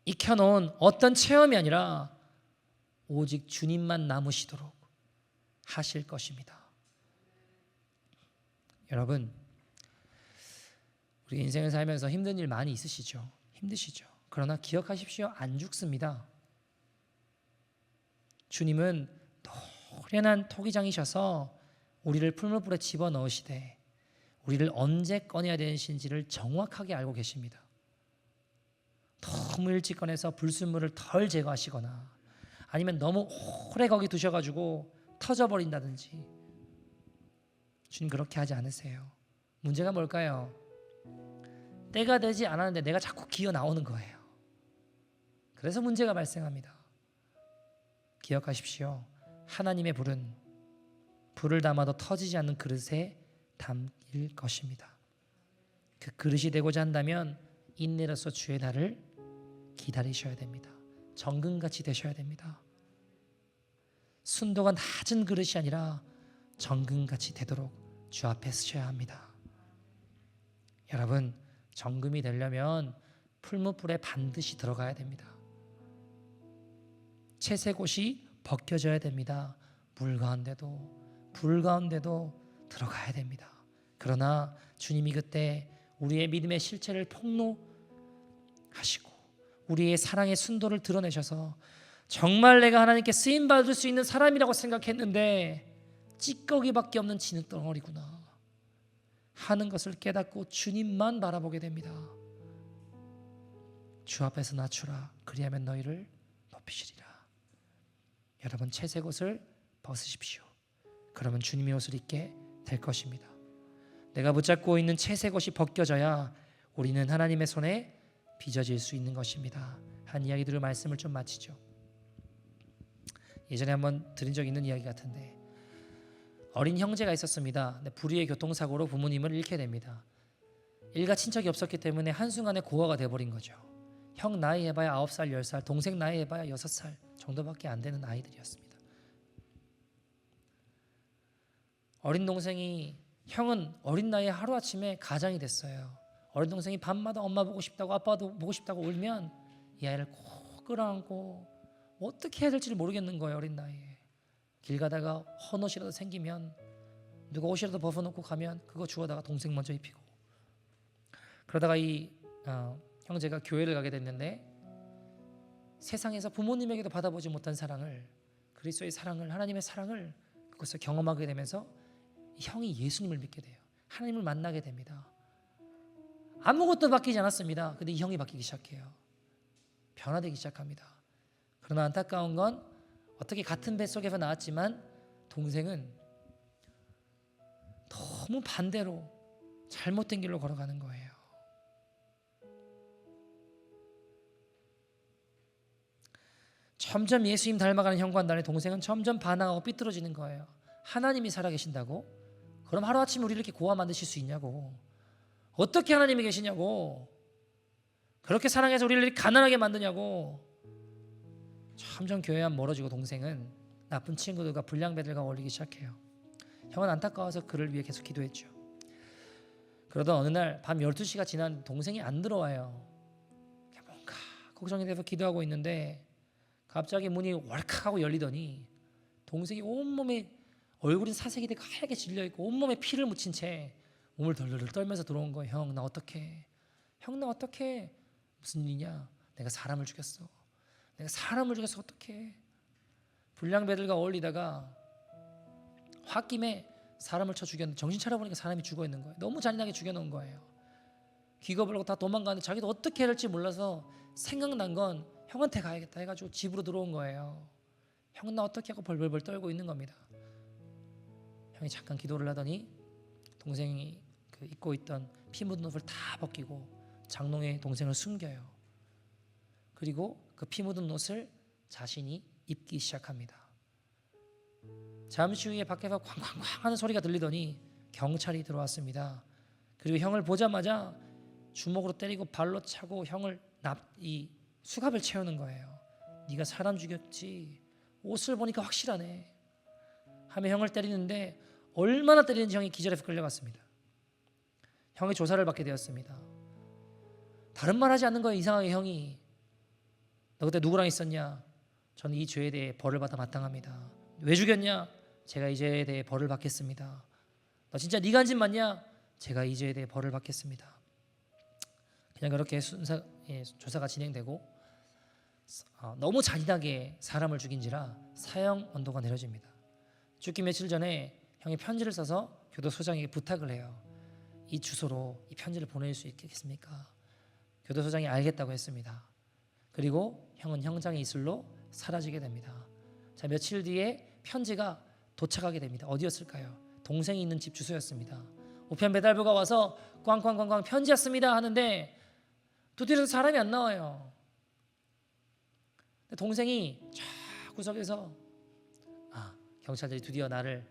익혀놓은 어떤 체험이 아니라 오직 주님만 남으시도록 하실 것입니다. 여러분, 우리 인생을 살면서 힘든 일 많이 있으시죠? 힘드시죠? 그러나 기억하십시오. 안 죽습니다. 주님은 노련한 토기장이셔서 우리를 풀무불에 집어넣으시되 우리를 언제 꺼내야 되는지를 정확하게 알고 계십니다. 너무 일찍 꺼내서 불순물을 덜 제거하시거나 아니면 너무 오래 거기 두셔가지고 터져버린다든지. 주님 그렇게 하지 않으세요. 문제가 뭘까요? 때가 되지 않았는데 내가 자꾸 기어 나오는 거예요. 그래서 문제가 발생합니다. 기억하십시오. 하나님의 불은 불을 담아도 터지지 않는 그릇에 담길 것입니다. 그 그릇이 되고자 한다면 인내로서 주의 날을 기다리셔야 됩니다. 정금같이 되셔야 됩니다. 순도가 낮은 그릇이 아니라 정금같이 되도록 주 앞에 서셔야 합니다. 여러분, 정금이 되려면 풀무불에 반드시 들어가야 됩니다. 채색옷이 벗겨져야 됩니다. 물 가운데도 불 가운데도 들어가야 됩니다. 그러나 주님이 그때 우리의 믿음의 실체를 폭로하시고 우리의 사랑의 순도를 드러내셔서 정말 내가 하나님께 쓰임받을 수 있는 사람이라고 생각했는데 찌꺼기밖에 없는 진흙덩어리구나 하는 것을 깨닫고 주님만 바라보게 됩니다. 주 앞에서 낮추라. 그리하면 너희를 높이시리라. 여러분, 채색 옷을 벗으십시오. 그러면 주님의 옷을 입게 될 것입니다. 내가 붙잡고 있는 채색 옷이 벗겨져야 우리는 하나님의 손에 빚어질 수 있는 것입니다. 한 이야기 들을 말씀을 좀 마치죠. 예전에 한번 들은 적 있는 이야기 같은데, 어린 형제가 있었습니다. 불의의 교통사고로 부모님을 잃게 됩니다. 일가 친척이 없었기 때문에 한순간에 고아가 돼버린 거죠. 형 나이 해봐야 9살, 10살, 동생 나이 해봐야 6살 정도밖에 안 되는 아이들이었습니다. 어린 동생이, 형은 어린 나이에 하루아침에 가장이 됐어요. 어린 동생이 밤마다 엄마 보고 싶다고 아빠도 보고 싶다고 울면 이 아이를 꼭 끌어안고 어떻게 해야 될지를 모르겠는 거예요. 어린 나이에. 길 가다가 헌옷이라도 생기면 누가 옷이라도 벗어놓고 가면 그거 주워다가 동생 먼저 입히고. 그러다가 이 형제가 교회를 가게 됐는데 세상에서 부모님에게도 받아보지 못한 사랑을, 그리스도의 사랑을, 하나님의 사랑을 그것을 경험하게 되면서 형이 예수님을 믿게 돼요. 하나님을 만나게 됩니다. 아무것도 바뀌지 않았습니다. 근데 이 형이 바뀌기 시작해요. 변화되기 시작합니다. 그러나 안타까운 건 어떻게 같은 뱃속에서 나왔지만 동생은 너무 반대로 잘못된 길로 걸어가는 거예요. 점점 예수님 닮아가는 형과 한다는 동생은 점점 반항하고 삐뚤어지는 거예요. 하나님이 살아계신다고? 그럼 하루아침에 우리를 이렇게 고아 만드실 수 있냐고. 어떻게 하나님이 계시냐고. 그렇게 사랑해서 우리를 이렇게 가난하게 만드냐고. 점점 교회와 멀어지고 동생은 나쁜 친구들과 불량배들과 어울리기 시작해요. 형은 안타까워서 그를 위해 계속 기도했죠. 그러던 어느 날 밤 12시가 지난 동생이 안 들어와요. 뭔가 걱정이 돼서 기도하고 있는데 갑자기 문이 월칵하고 열리더니 동생이 온몸에, 얼굴이 사색이 되고 하얗게 질려있고 온몸에 피를 묻힌 채 몸을 덜덜 떨면서 들어온 거예요. 형, 나 어떡해? 형, 나 어떡해? 무슨 일이냐? 내가 사람을 죽였어. 내가 사람을 죽여서 어떡해? 불량배들과 어울리다가 홧김에 사람을 쳐 죽였는데 정신 차려보니까 사람이 죽어있는 거예요. 너무 잔인하게 죽여놓은 거예요. 기겁을 하고 다 도망가는데 자기도 어떻게 해야 할지 몰라서 생각난 건 형한테 가야겠다 해가지고 집으로 들어온 거예요. 형, 나 어떻게 하고 벌벌벌 떨고 있는 겁니다. 형이 잠깐 기도를 하더니 동생이 그 입고 있던 피 묻은 옷을 다 벗기고 장롱에 동생을 숨겨요. 그리고 그 피 묻은 옷을 자신이 입기 시작합니다. 잠시 후에 밖에서 쾅쾅쾅 하는 소리가 들리더니 경찰이 들어왔습니다. 그리고 형을 보자마자 주먹으로 때리고 발로 차고 형을 이 수갑을 채우는 거예요. 네가 사람 죽였지. 옷을 보니까 확실하네. 하며 형을 때리는데 얼마나 때리는지 형이 기절해서 끌려갔습니다. 형이 조사를 받게 되었습니다. 다른 말 하지 않는 거예요. 이상하게 형이. 너 그때 누구랑 있었냐? 저는 이 죄에 대해 벌을 받아 마땅합니다. 왜 죽였냐? 제가 이 죄에 대해 벌을 받겠습니다. 너 진짜 네가 한 짓 맞냐? 제가 이 죄에 대해 벌을 받겠습니다. 그냥 그렇게 조사가 진행되고 너무 잔인하게 사람을 죽인지라 사형 언도가 내려집니다. 죽기 며칠 전에 형이 편지를 써서 교도소장에게 부탁을 해요. 이 주소로 이 편지를 보낼 수 있겠습니까? 교도소장이 알겠다고 했습니다. 그리고 형은 형장의 이슬로 사라지게 됩니다. 자, 며칠 뒤에 편지가 도착하게 됩니다. 어디였을까요? 동생이 있는 집 주소였습니다. 우편 배달부가 와서 꽝꽝꽝꽝 편지 왔습니다 하는데 두드려서 사람이 안 나와요. 동생이 쫙 구석에서 경찰들이 드디어 나를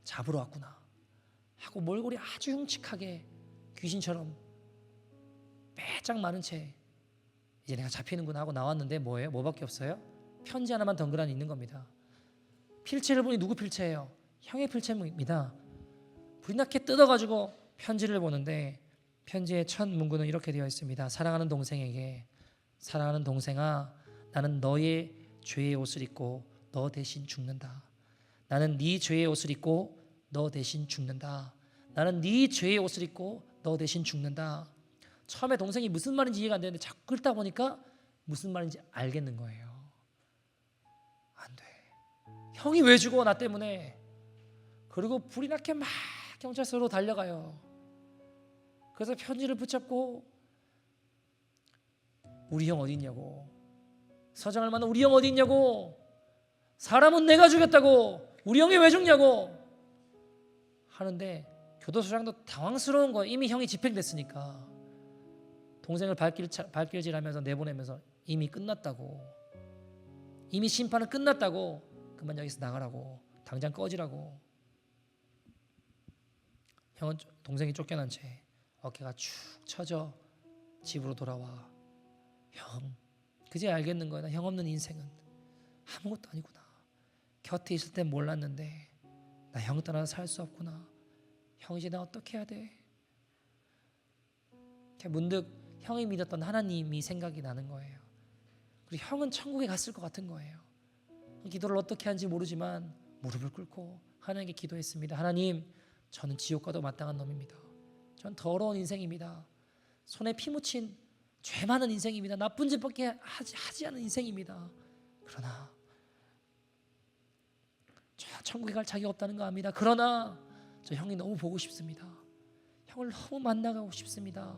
잡으러 왔구나 하고 몰골이 아주 흉측하게 귀신처럼 빼짝 마른 채 이제 내가 잡히는구나 하고 나왔는데 뭐예요? 뭐밖에 없어요? 편지 하나만 덩그러니 있는 겁니다. 필체를 보니 누구 필체예요? 형의 필체입니다. 불이 나게 뜯어가지고 편지를 보는데 편지의 첫 문구는 이렇게 되어 있습니다. 사랑하는 동생에게, 사랑하는 동생아, 나는 너의 죄의 옷을 입고 너 대신 죽는다. 나는 네 죄의 옷을 입고 너 대신 죽는다. 나는 네 죄의 옷을 입고 너 대신 죽는다. 처음에 동생이 무슨 말인지 이해가 안 되는데 자꾸 읽다 보니까 무슨 말인지 알겠는 거예요. 안 돼. 형이 왜 죽어 나 때문에. 그리고 불이 나게 막 경찰서로 달려가요. 그래서 편지를 붙잡고 우리 형 어디 있냐고, 서장을 만나 우리 형 어디 있냐고, 사람은 내가 죽였다고, 우리 형이 왜 죽냐고 하는데 교도소장도 당황스러운 거예요. 이미 형이 집행됐으니까. 동생을 발길질하면서 내보내면서 이미 끝났다고, 이미 심판은 끝났다고, 그만 여기서 나가라고, 당장 꺼지라고. 형은 동생이 쫓겨난 채 어깨가 축 처져 집으로 돌아와. 형, 그제 알겠는 거야. 나 형 없는 인생은 아무것도 아니구나. 곁에 있을 땐 몰랐는데 나 형 떠나서 살 수 없구나. 형 이제 나 어떻게 해야 돼? 문득 형이 믿었던 하나님이 생각이 나는 거예요. 그리고 형은 천국에 갔을 것 같은 거예요. 기도를 어떻게 하는지 모르지만 무릎을 꿇고 하나님께 기도했습니다. 하나님, 저는 지옥 가도 마땅한 놈입니다. 전 더러운 인생입니다. 손에 피 묻힌 죄 많은 인생입니다. 나쁜 짓밖에 하지 않은 인생입니다. 그러나 저 천국에 갈 자격 없다는 거 압니다. 그러나 저 형이 너무 보고 싶습니다. 형을 너무 만나고 싶습니다.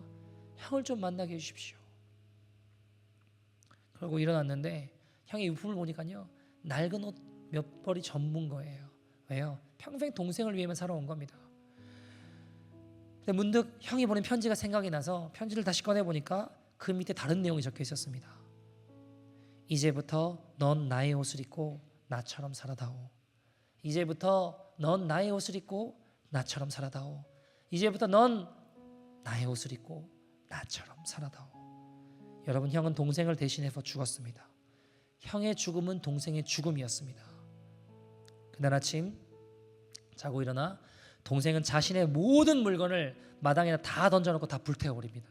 형을 좀 만나게 해주십시오. 그러고 일어났는데 형의 유품을 보니까요, 낡은 옷 몇 벌이 전문 거예요. 왜요? 평생 동생을 위해만 살아온 겁니다. 근데 문득 형이 보낸 편지가 생각이 나서 편지를 다시 꺼내보니까 그 밑에 다른 내용이 적혀 있었습니다. 이제부터 넌 나의 옷을 입고 나처럼 살아다오. 이제부터 넌 나의 옷을 입고 나처럼 살아다오. 이제부터 넌 나의 옷을 입고 나처럼 살아다오. 여러분, 형은 동생을 대신해서 죽었습니다. 형의 죽음은 동생의 죽음이었습니다. 그날 아침 자고 일어나 동생은 자신의 모든 물건을 마당에다 다 던져놓고 다 불태워버립니다.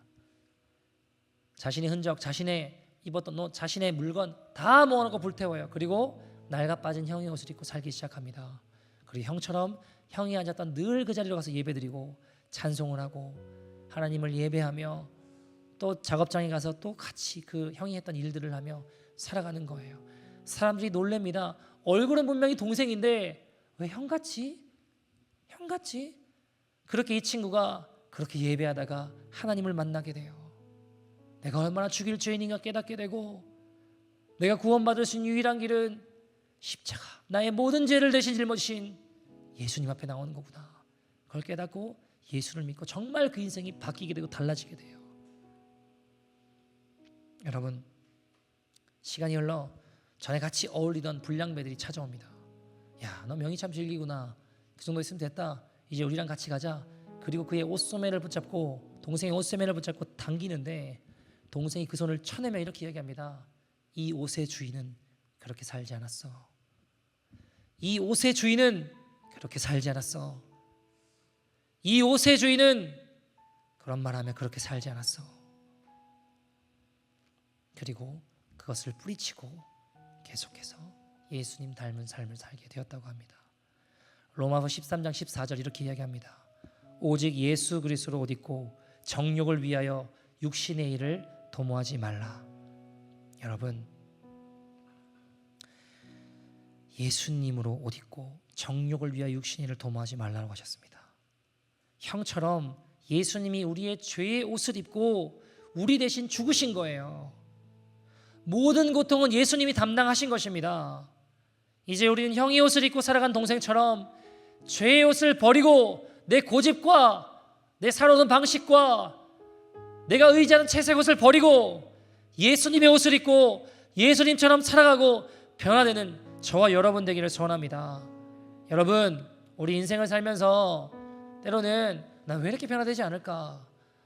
자신의 흔적, 자신의 입었던 옷, 자신의 물건 다 모아놓고 불태워요. 그리고 낡아 빠진 형의 옷을 입고 살기 시작합니다. 그리고 형처럼 형이 앉았던 늘 그 자리로 가서 예배드리고 찬송을 하고 하나님을 예배하며 또 작업장에 가서 또 같이 그 형이 했던 일들을 하며 살아가는 거예요. 사람들이 놀랍니다. 얼굴은 분명히 동생인데 왜 형같이? 형같이? 그렇게 이 친구가 그렇게 예배하다가 하나님을 만나게 돼요. 내가 얼마나 죽일 죄인인가 깨닫게 되고, 내가 구원받을 수 있는 유일한 길은 십자가, 나의 모든 죄를 대신 짊어지신 예수님 앞에 나오는 거구나. 그걸 깨닫고 예수를 믿고 정말 그 인생이 바뀌게 되고 달라지게 돼요. 여러분, 시간이 흘러 전에 같이 어울리던 불량배들이 찾아옵니다. 야, 너 명이 참 즐기구나. 그 정도 있으면 됐다. 이제 우리랑 같이 가자. 그리고 그의 옷소매를 붙잡고, 동생의 옷소매를 붙잡고 당기는데 동생이 그 손을 쳐내며 이렇게 이야기합니다. 이 옷의 주인은 그렇게 살지 않았어. 이 옷의 주인은 그렇게 살지 않았어. 이 옷의 주인은 그런 말하며 그렇게 살지 않았어. 그리고 그것을 뿌리치고 계속해서 예수님 닮은 삶을 살게 되었다고 합니다. 로마서 13장 14절 이렇게 이야기합니다. 오직 예수 그리스도로 옷 입고 정욕을 위하여 육신의 일을 도모하지 말라. 여러분, 예수님으로 옷 입고 정욕을 위하여 육신의 일을 도모하지 말라고 하셨습니다. 형처럼 예수님이 우리의 죄의 옷을 입고 우리 대신 죽으신 거예요. 모든 고통은 예수님이 담당하신 것입니다. 이제 우리는 형의 옷을 입고 살아간 동생처럼 죄의 옷을 버리고 내 고집과 내 살아오는 방식과 내가 의지하는 채색 옷을 버리고 예수님의 옷을 입고 예수님처럼 살아가고 변화되는 저와 여러분 되기를 소원합니다. 여러분, 우리 인생을 살면서 때로는 난 왜 이렇게 변화되지 않을까,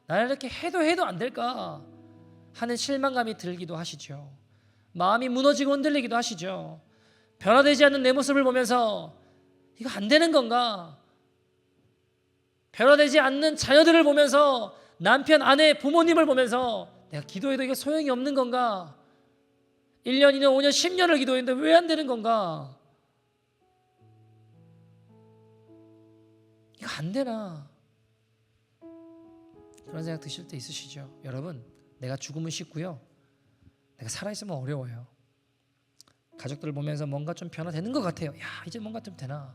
나는 이렇게 해도 안 될까 하는 실망감이 들기도 하시죠. 마음이 무너지고 흔들리기도 하시죠. 변화되지 않는 내 모습을 보면서 이거 안 되는 건가, 변화되지 않는 자녀들을 보면서 남편, 아내, 부모님을 보면서 내가 기도해도 이게 소용이 없는 건가, 1년, 2년, 5년, 10년을 기도했는데 왜 안 되는 건가, 이거 안 되나, 그런 생각 드실 때 있으시죠? 여러분, 내가 죽으면 쉽고요, 내가 살아있으면 어려워요. 가족들을 보면서 뭔가 좀 변화되는 것 같아요. 야, 이제 뭔가 좀 되나.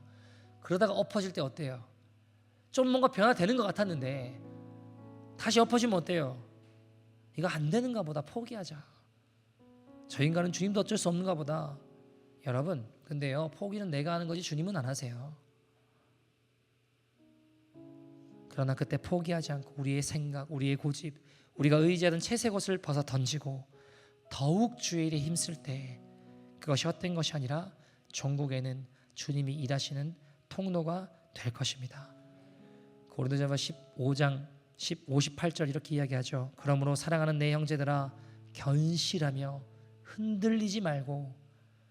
그러다가 엎어질 때 어때요? 좀 뭔가 변화되는 것 같았는데 다시 엎어지면 어때요? 이거 안 되는가 보다, 포기하자. 저 인간은 주님도 어쩔 수 없는가 보다. 여러분, 근데요, 포기는 내가 하는 거지 주님은 안 하세요. 그러나 그때 포기하지 않고 우리의 생각, 우리의 고집, 우리가 의지하던 채색 옷을 벗어 던지고 더욱 주의 일에 힘쓸 때 그것이 헛된 것이 아니라 종국에는 주님이 일하시는 통로가 될 것입니다. 고린도전서 15장 58절 이렇게 이야기하죠. 그러므로 사랑하는 내 형제들아, 견실하며 흔들리지 말고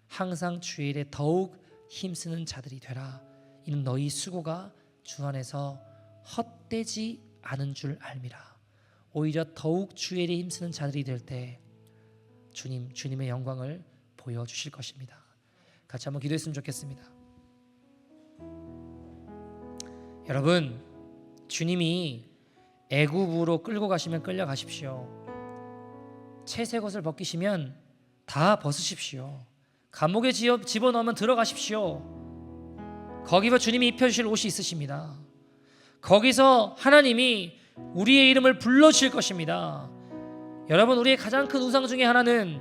항상 주의 일에 더욱 힘쓰는 자들이 되라. 이는 너희 수고가 주 안에서 헛되지 않은 줄 알미라. 오히려 더욱 주의 일에 힘쓰는 자들이 될 때 주님의 영광을 보여주실 것입니다. 같이 한번 기도했으면 좋겠습니다. 여러분, 주님이 애굽으로 끌고 가시면 끌려가십시오. 채색 옷을 벗기시면 다 벗으십시오. 감옥에 집어넣으면 들어가십시오. 거기서 주님이 입혀주실 옷이 있으십니다. 거기서 하나님이 우리의 이름을 불러주실 것입니다. 여러분, 우리의 가장 큰 우상 중에 하나는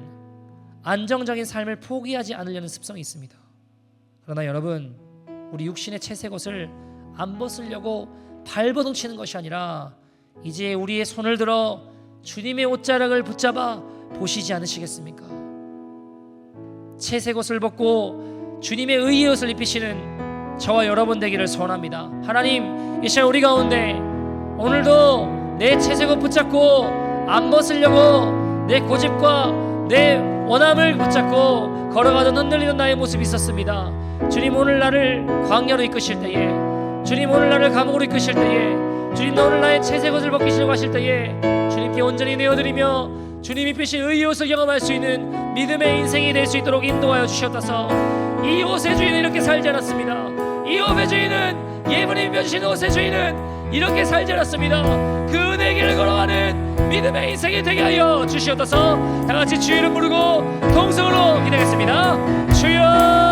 안정적인 삶을 포기하지 않으려는 습성이 있습니다. 그러나 여러분, 우리 육신의 채색 옷을 안 벗으려고 발버둥치는 것이 아니라 이제 우리의 손을 들어 주님의 옷자락을 붙잡아 보시지 않으시겠습니까? 채색 옷을 벗고 주님의 의의 옷을 입히시는 저와 여러분 되기를 소원합니다. 하나님, 이 시간 우리 가운데 오늘도 내 채색 옷 붙잡고 안 벗으려고 내 고집과 내 원함을 붙잡고 걸어가던 흔들리는 나의 모습이 있었습니다. 주님, 오늘 나를 광야로 이끄실 때에, 주님 오늘 나를 감옥으로 이끄실 때에, 주님 오늘 나의 채색 옷을 벗기시려고 하실 때에 주님께 온전히 내어드리며 주님이 입히신 의의 옷을 경험할 수 있는 믿음의 인생이 될 수 있도록 인도하여 주시옵소서. 이 옷의 주인은 이렇게 살지 않았습니다. 이 옷의 주인은, 예수님이 입혀주신 옷의 주인은 이렇게 살지 않았습니다. 그 은혜의 길을 걸어가는 믿음의 인생이 되게 하여 주시옵소서. 다같이 주의 이름 부르고 통성으로 기도하겠습니다. 주여.